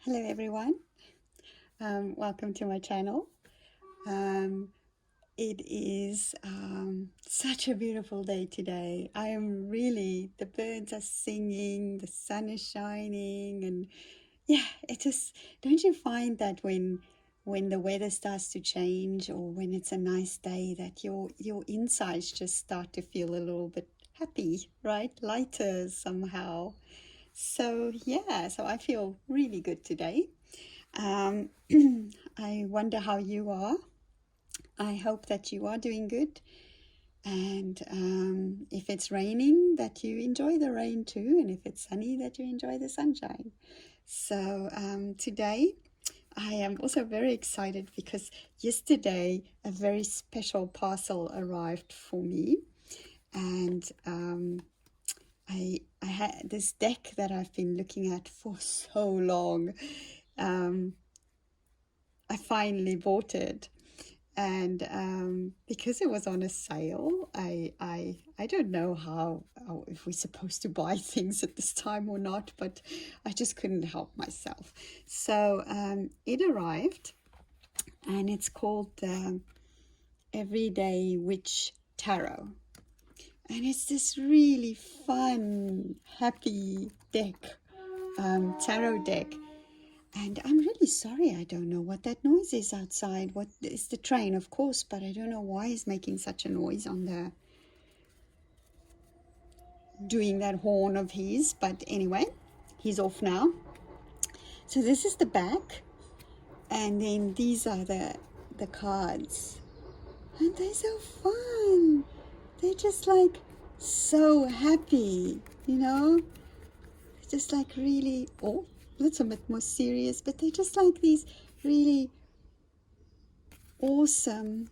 Hello everyone, welcome to my channel. Um, it is such a beautiful day today. The birds are singing, the sun is shining, and yeah, don't you find that when the weather starts to change or when it's a nice day that your insides just start to feel a little bit happy, right? Lighter somehow. So I feel really good today. Um, I wonder how you are. I hope that you are doing good. And if it's raining, that you enjoy the rain too. And if it's sunny, that you enjoy the sunshine. Today, I am also very excited because yesterday a very special parcel arrived for me. And I had this deck that I've been looking at for so long. Um, I finally bought it, and because it was on a sale, I don't know how if we're supposed to buy things at this time or not, but I just couldn't help myself. So it arrived, and it's called Everyday Witch Tarot, and it's this really fun, happy tarot deck. And I'm really sorry, I don't know what that noise is outside. What is the train, of course, but I don't know why he's making such a noise on doing that horn of his. But anyway, he's off now. So this is the back, and then these are the cards. And they're so fun. They're just like so happy, you know? Just like really, that's a bit more serious, but they're just like these really awesome,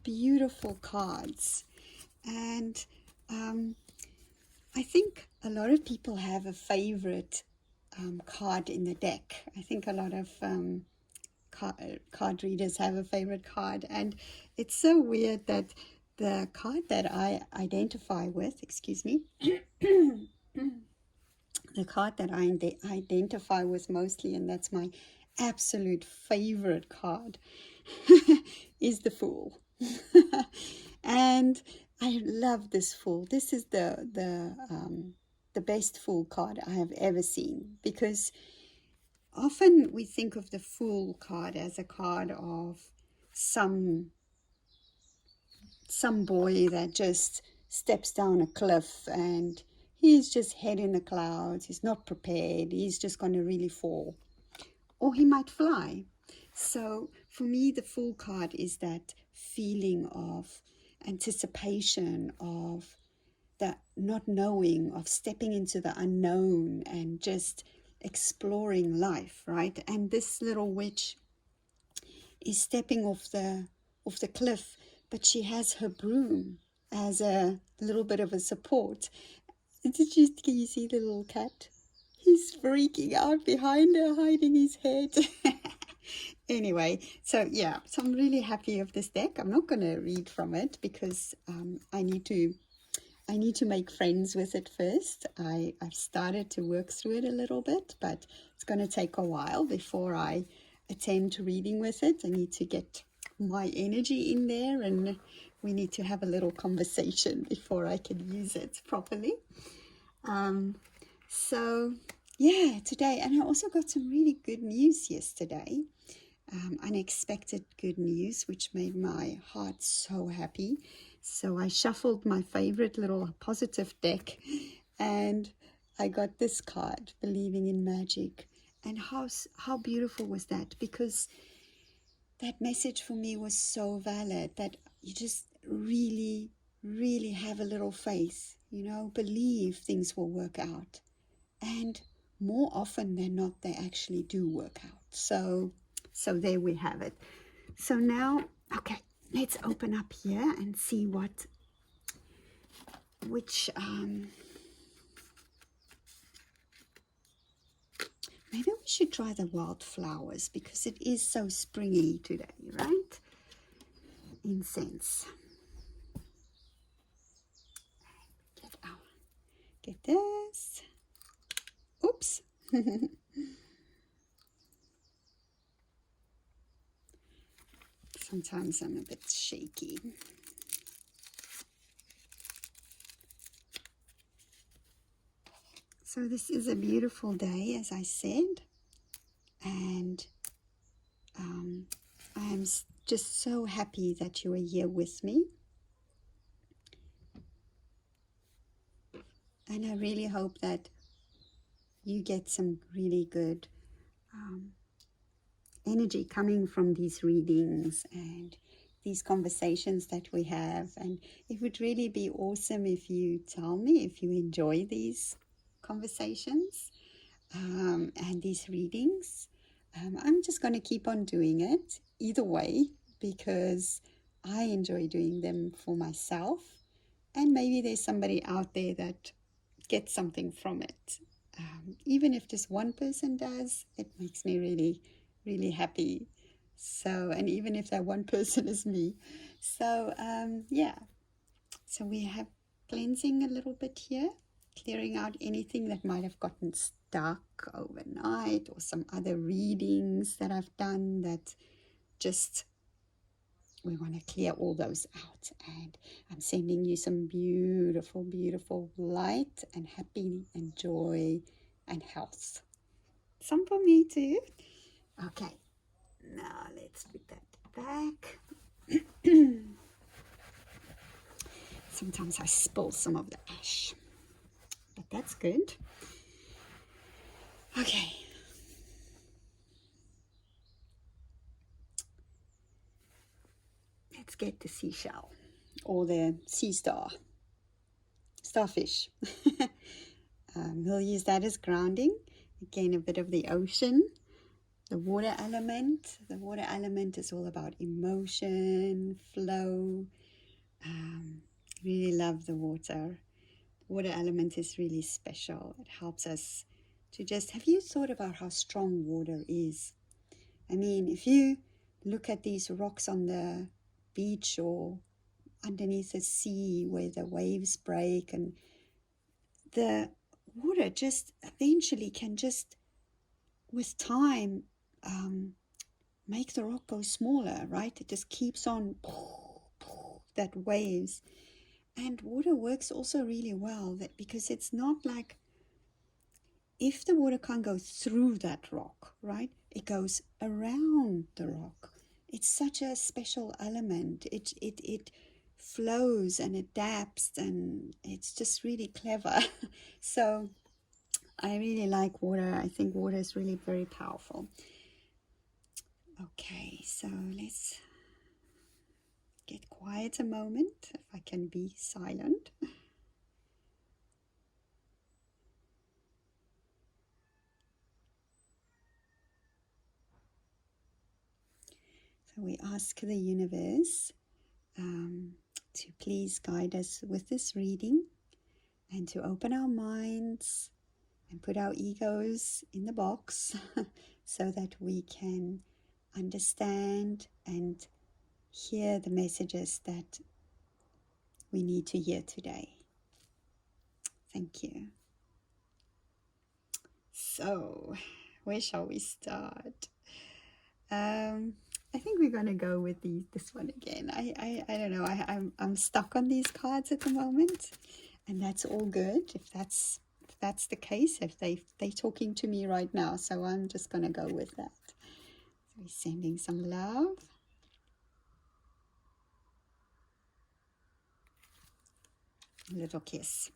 beautiful cards. And I think a lot of people have a favorite card in the deck. I think a lot of card readers have a favorite card. And it's so weird that the card that I identify with, excuse me, the card that I identify with mostly, and that's my absolute favorite card, is the Fool. And I love this Fool. This is the best Fool card I have ever seen, because often we think of the Fool card as a card of some boy that just steps down a cliff and he's just head in the clouds. He's not prepared. He's just going to really fall. Or he might fly. So for me, the Fool card is that feeling of anticipation, of the not knowing, of stepping into the unknown and just exploring life, right? And this little witch is stepping off the cliff, but she has her broom as a little bit of a support. Can you see the little cat? He's freaking out behind her, hiding his head. Anyway, so I'm really happy of this deck. I'm not going to read from it because I need to make friends with it first. I've started to work through it a little bit, but it's going to take a while before I attend to reading with it. I need to get my energy in there, and we need to have a little conversation before I can use it properly. Today, and I also got some really good news yesterday. Unexpected good news, which made my heart so happy. So I shuffled my favorite little positive deck, and I got this card, Believing in Magic. And how beautiful was that? Because that message for me was so valid, that you just really, really have a little faith, believe things will work out. And more often than not, they actually do work out. So there we have it. So now, okay, let's open up here and see which maybe we should try the wildflowers, because it is so springy today, right? Incense. Get this. Oops. Sometimes I'm a bit shaky. So this is a beautiful day, as I said, and I am just so happy that you are here with me. And I really hope that you get some really good energy coming from these readings and these conversations that we have. And it would really be awesome if you tell me if you enjoy these conversations and these readings. I'm just going to keep on doing it either way because I enjoy doing them for myself, and maybe there's somebody out there that gets something from it. Even if just one person does, it makes me really, really happy. So, and even if that one person is me. So, yeah. So we have cleansing a little bit here, clearing out anything that might have gotten stuck overnight or some other readings that I've done that just, we want to clear all those out. And I'm sending you some beautiful, beautiful light and happy and joy and health. Some for me too. Okay, now let's put that back. Sometimes I spill some of the ash, but that's good. Okay. Let's get the seashell or the sea star, starfish. We'll use that as grounding. Again, a bit of the ocean, the water element. The water element is all about emotion, flow. Really love the water. The water element is really special. It helps us to just, have you thought about how strong water is? I mean, if you look at these rocks on the beach or underneath the sea where the waves break, and the water just eventually can just, with time, make the rock go smaller, right? It just keeps on that waves. And water works also really well because it's not like, if the water can't go through that rock, right, it goes around the rock. It's such a special element. It flows and adapts, and it's just really clever. So I really like water. I think water is really very powerful. Okay, so let's get quiet a moment, if I can be silent. So we ask the universe to please guide us with this reading, and to open our minds and put our egos in the box so that we can understand and hear the messages that we need to hear today. Thank you. So, where shall we start? I think we're going to go with this one again. I don't know. I'm stuck on these cards at the moment, and that's all good. If that's the case, if they're talking to me right now, so I'm just going to go with that. So we're sending some love. A little kiss.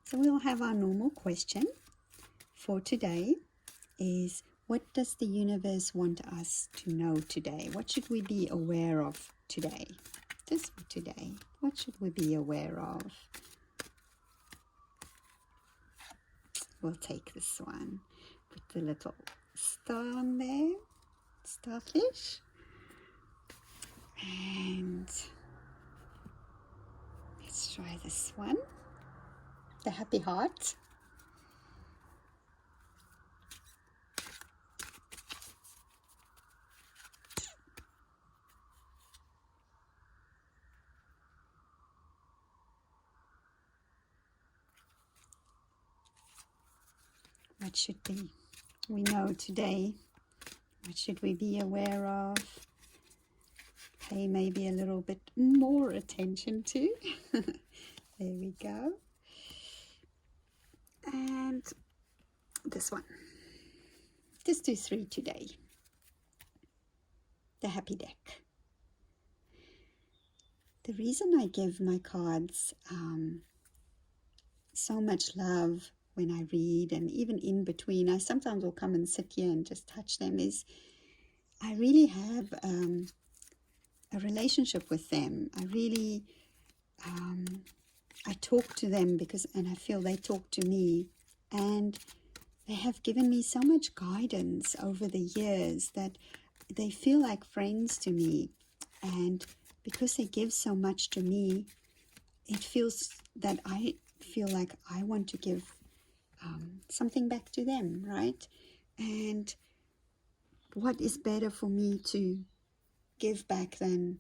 So we'll have our normal question for today is, what does the universe want us to know today? What should we be aware of today? Just for today, what should we be aware of? We'll take this one. Put the little star on there, starfish. And let's try this one, the happy heart. What should we know today? What should we be aware of? pay maybe a little bit more attention to. There we go. And this one. Just do 3 today. The Happy Deck. The reason I give my cards so much love when I read, and even in between, I sometimes will come and sit here and just touch them, is I really have a relationship with them. I really, I talk to them and I feel they talk to me, and they have given me so much guidance over the years that they feel like friends to me. And because they give so much to me, it feels that I feel like I want to give something back to them, right? And what is better for me to give back than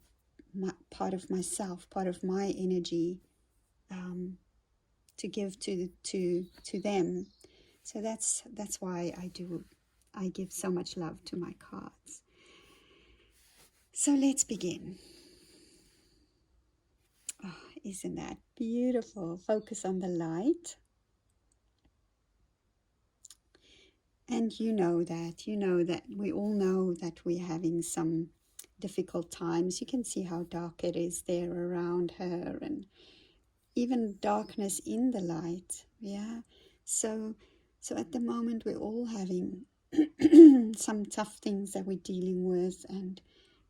part of myself, part of my energy, to give to them. So that's why I give so much love to my cards. So let's begin. Oh, isn't that beautiful? Focus on the light. And you know that we all know that we're having some difficult times. You can see how dark it is there around her, and even darkness in the light. Yeah. So at the moment we're all having some tough things that we're dealing with, and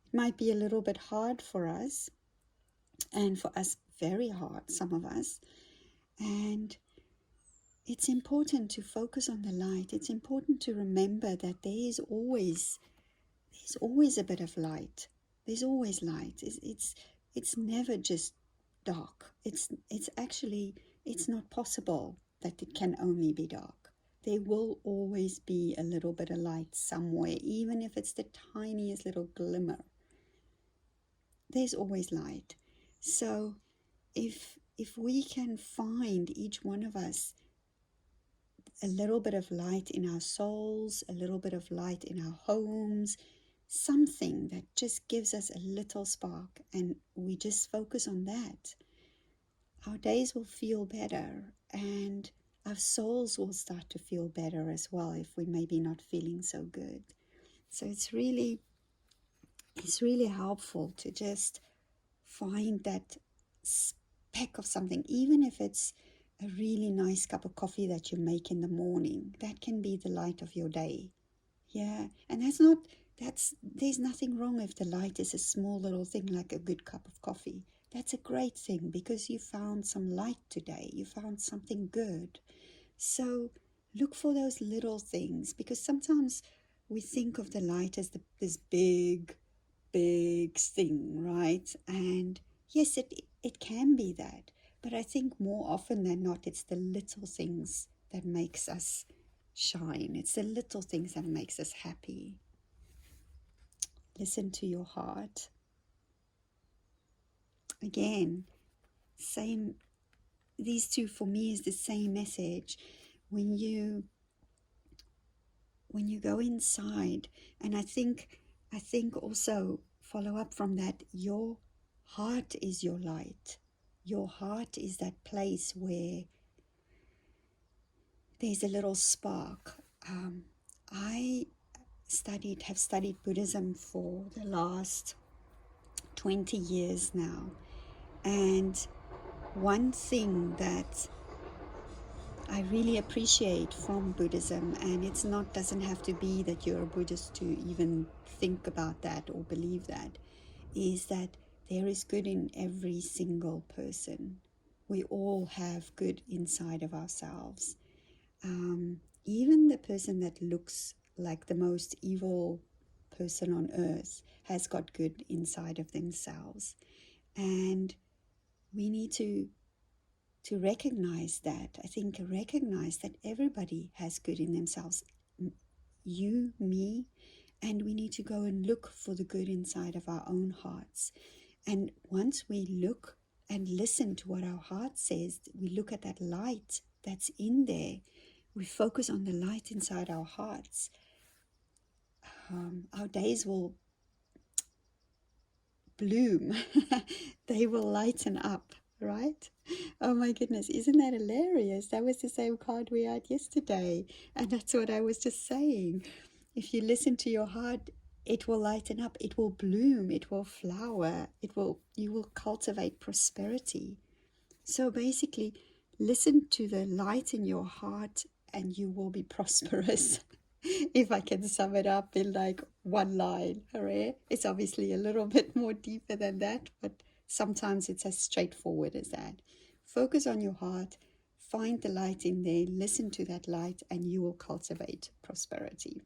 it might be a little bit hard for us, and for us very hard, some of us. And it's important to focus on the light. It's important to remember that there's always a bit of light. There's always light. It's never just dark. It's actually, it's not possible that it can only be dark. There will always be a little bit of light somewhere, even if it's the tiniest little glimmer. There's always light. So if we can find, each one of us, a little bit of light in our souls, a little bit of light in our homes, something that just gives us a little spark, and we just focus on that, our days will feel better, and our souls will start to feel better as well if we maybe not feeling so good. So it's really helpful to just find that speck of something, even if it's a really nice cup of coffee that you make in the morning. That can be the light of your day. Yeah, and there's nothing wrong if the light is a small little thing like a good cup of coffee. That's a great thing, because you found some light today. You found something good. So look for those little things, because sometimes we think of the light as this big thing, right? And yes, it can be that. But I think more often than not, it's the little things that makes us shine. It's the little things that makes us happy. Listen to your heart. Again, same. These two for me is the same message. When you go inside, and I think also follow up from that, your heart is your light. Your heart is that place where there's a little spark. I have studied Buddhism for the last 20 years now, and one thing that I really appreciate from Buddhism, and doesn't have to be that you're a Buddhist to even think about that or believe that, is that there is good in every single person. We all have good inside of ourselves. Even the person that looks like the most evil person on earth has got good inside of themselves. And we need to recognize that. I think recognize that everybody has good in themselves. You, me, and we need to go and look for the good inside of our own hearts. And once we look and listen to what our heart says, we look at that light that's in there, we focus on the light inside our hearts, our days will bloom. They will lighten up, right? Oh my goodness, isn't that hilarious? That was the same card we had yesterday. And that's what I was just saying. If you listen to your heart, it will lighten up, it will bloom, it will flower, you will cultivate prosperity. So basically, listen to the light in your heart and you will be prosperous. If I can sum it up in like one line, hooray. It's obviously a little bit more deeper than that, but sometimes it's as straightforward as that. Focus on your heart, find the light in there, listen to that light, and you will cultivate prosperity.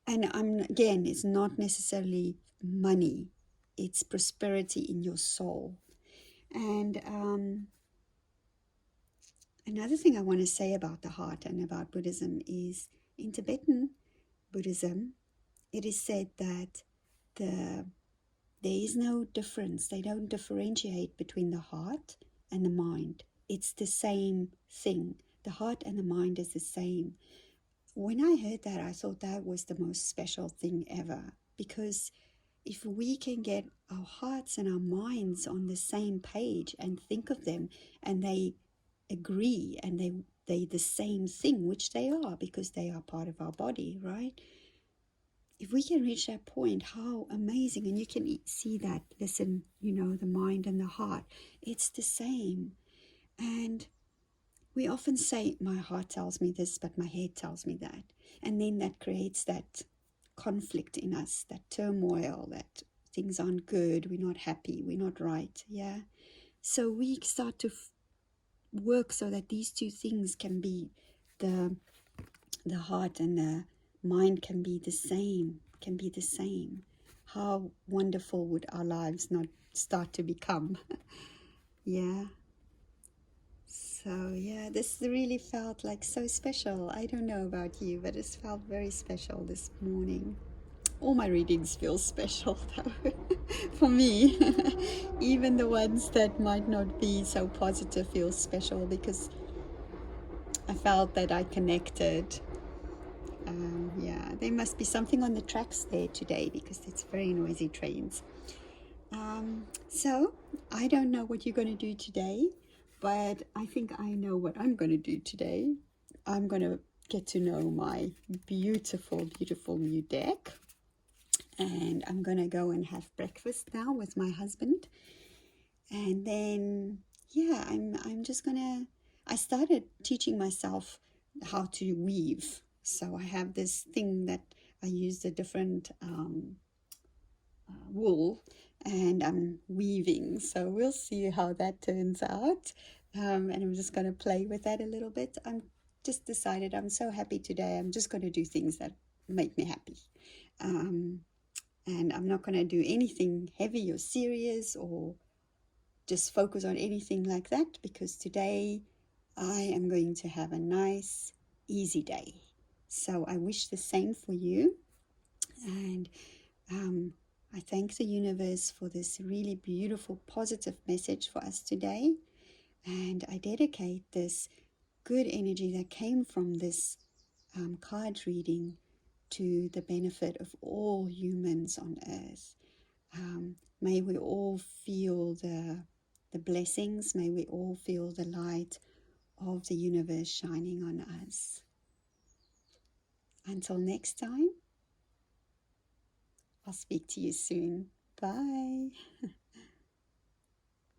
And again, it's not necessarily money, it's prosperity in your soul. And another thing I want to say about the heart and about Buddhism is in Tibetan Buddhism, it is said that there is no difference. They don't differentiate between the heart and the mind. It's the same thing. The heart and the mind is the same. When I heard that, I thought that was the most special thing ever, because if we can get our hearts and our minds on the same page and think of them and they agree and they the same thing, which they are because they are part of our body, right? If we can reach that point, how amazing. And you can see that, listen, the mind and the heart, it's the same. And we often say, my heart tells me this, but my head tells me that. And then that creates that conflict in us, that turmoil, that things aren't good, we're not happy, we're not right, yeah? So we start to work so that these two things can be, the heart and the mind can be the same, How wonderful would our lives not start to become? Yeah. So yeah, this really felt like so special. I don't know about you, but it felt very special this morning. All my readings feel special though, for me. Even the ones that might not be so positive feel special because I felt that I connected. Yeah, there must be something on the tracks there today because it's very noisy trains. So I don't know what you're going to do today, but I think I know what I'm going to do today. I'm going to get to know my beautiful, beautiful new deck. And I'm going to go and have breakfast now with my husband. And then, yeah, I'm just going to, I started teaching myself how to weave. So I have this thing that I use the different wool and I'm weaving. So we'll see how that turns out. And I'm just going to play with that a little bit. I'm just decided I'm so happy today. I'm just going to do things that make me happy. And I'm not going to do anything heavy or serious or just focus on anything like that because today I am going to have a nice, easy day. So I wish the same for you. And I thank the universe for this really beautiful, positive message for us today. And I dedicate this good energy that came from this card reading to the benefit of all humans on earth. May we all feel the blessings. May we all feel the light of the universe shining on us. Until next time, I'll speak to you soon. Bye.